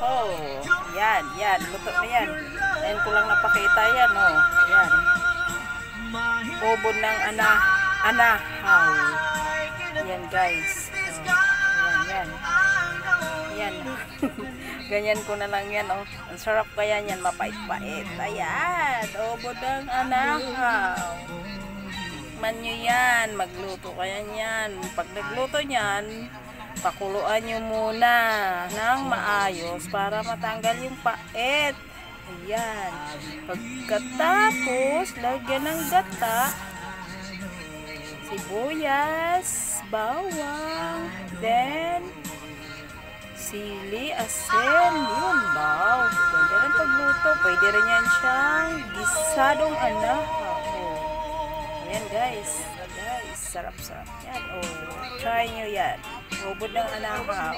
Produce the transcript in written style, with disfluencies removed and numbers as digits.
Oh, yan. Luto na yan. Ayan ko lang napakita yan, oh. Yan. Ubod ng anahaw. Yan, guys. Oh, yan. Yan. Ganyan ko na lang yan, oh. Ang sarap kaya yan, mapait-pait. Ayan, ubod ng anahaw. Man nyo yan, magluto kaya yan. Pag nagluto nyan, pakuluan nyo muna ng maayos para matanggal yung pait. Ayan. Pagkatapos, lagyan ng gata, sibuyas, bawang, then sili, asin, yun, wow. Ganda ng pagluto. Pwede rin yan siyang gisadong anahaw. Ayan guys, sarap-sarap yan. Oh, try nyo yan. Ubod ng anahaw.